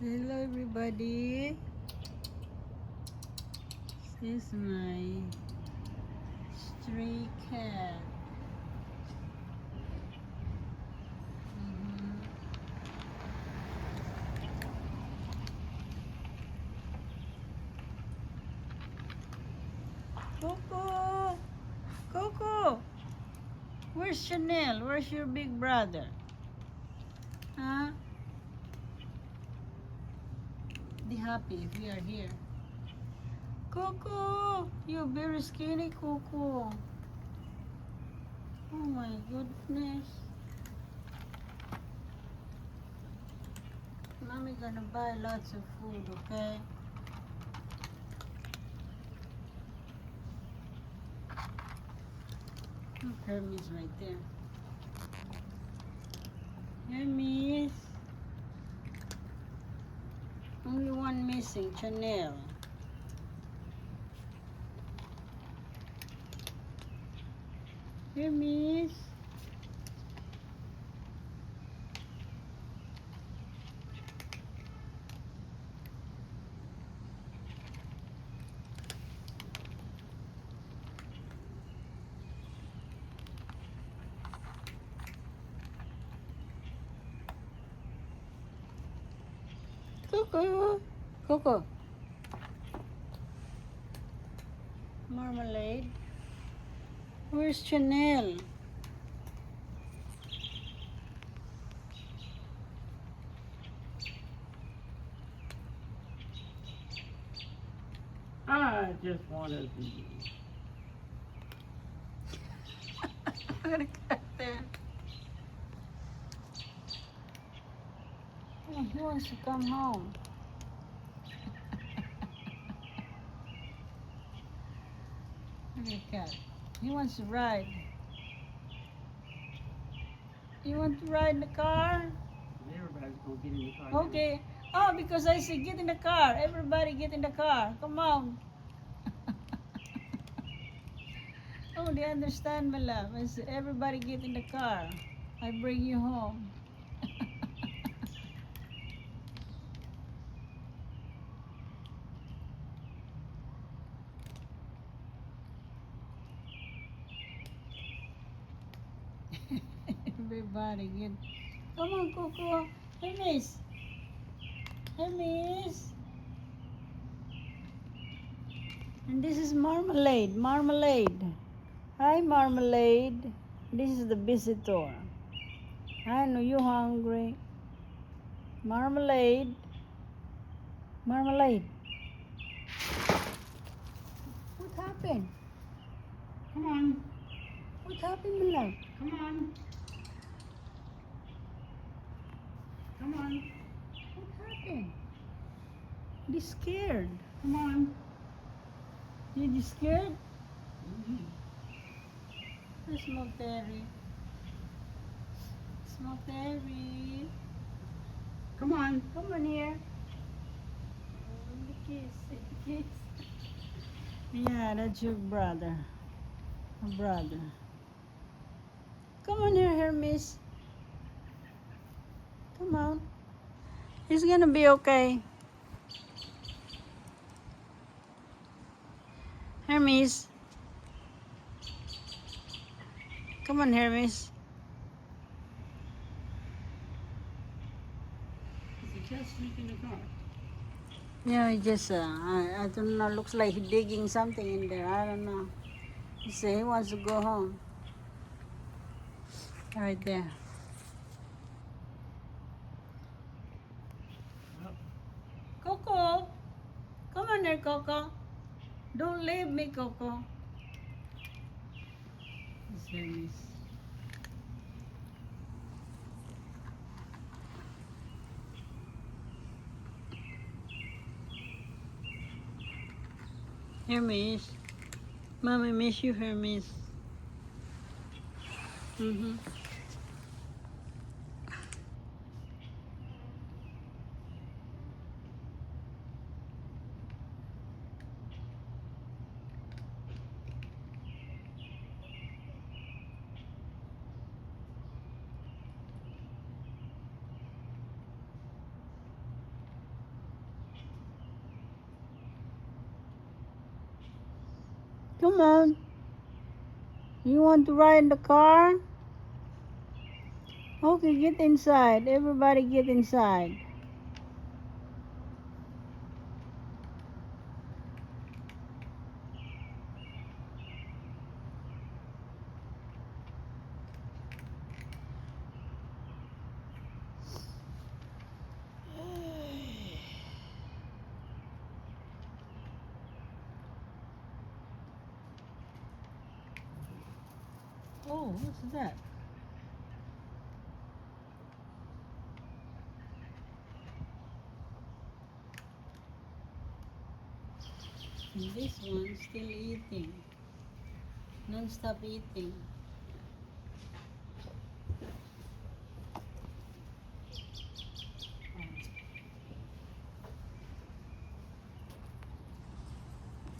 Hello everybody. This is my stray cat. Mhm. Coco! Coco! Where's Chanel? Where's your big brother? Huh? Be happy if we are here. Coco! You're very skinny, Coco. Oh my goodness. Mommy gonna buy lots of food, okay? Look, Hermes right there. Hermes. Only one missing, Chanel. Hermes. Coco. Coco. Marmalade. Where's Chanel? I just want to be. I'm gonna cut that. Oh, he wants to come home. Look at the cat. He wants to ride. You want to ride in the car? Everybody's going to get in the car. Okay. Oh, because I say get in the car. Everybody get in the car. Come on. Oh, they understand, my love. I say everybody get in the car. I bring you home. Everybody get. Come on, Coco. Hey, miss. Hey, miss. And this is Marmalade. Marmalade. Hi, Marmalade. This is the visitor. I know you hungry. Marmalade. Marmalade. What happened? Come on. What happened, my love? Come on. Come on. What happened? They scared. Come on. Did you scared? Mm-hmm. Where's Smokeberry? Smokeberry. Come on. Come on here. Oh, the kiss. The kiss. Yeah, that's your brother. A brother. Come on here, Hermes. Come on. It's gonna be okay. Hermes. Come on, Hermes. Is the cat sleep in the car? Yeah, he just, I don't know, looks like he's digging something in there. I don't know. He said he wants to go home. Right there. Yep. Coco. Come on there, Coco. Don't leave me, Coco. It's Hermes. Hermes. Mommy miss you, Hermes. Mm-hmm. Come on. You want to ride in the car? Okay, get inside. Everybody get inside. Oh, what's that? And this one still eating. Non-stop eating.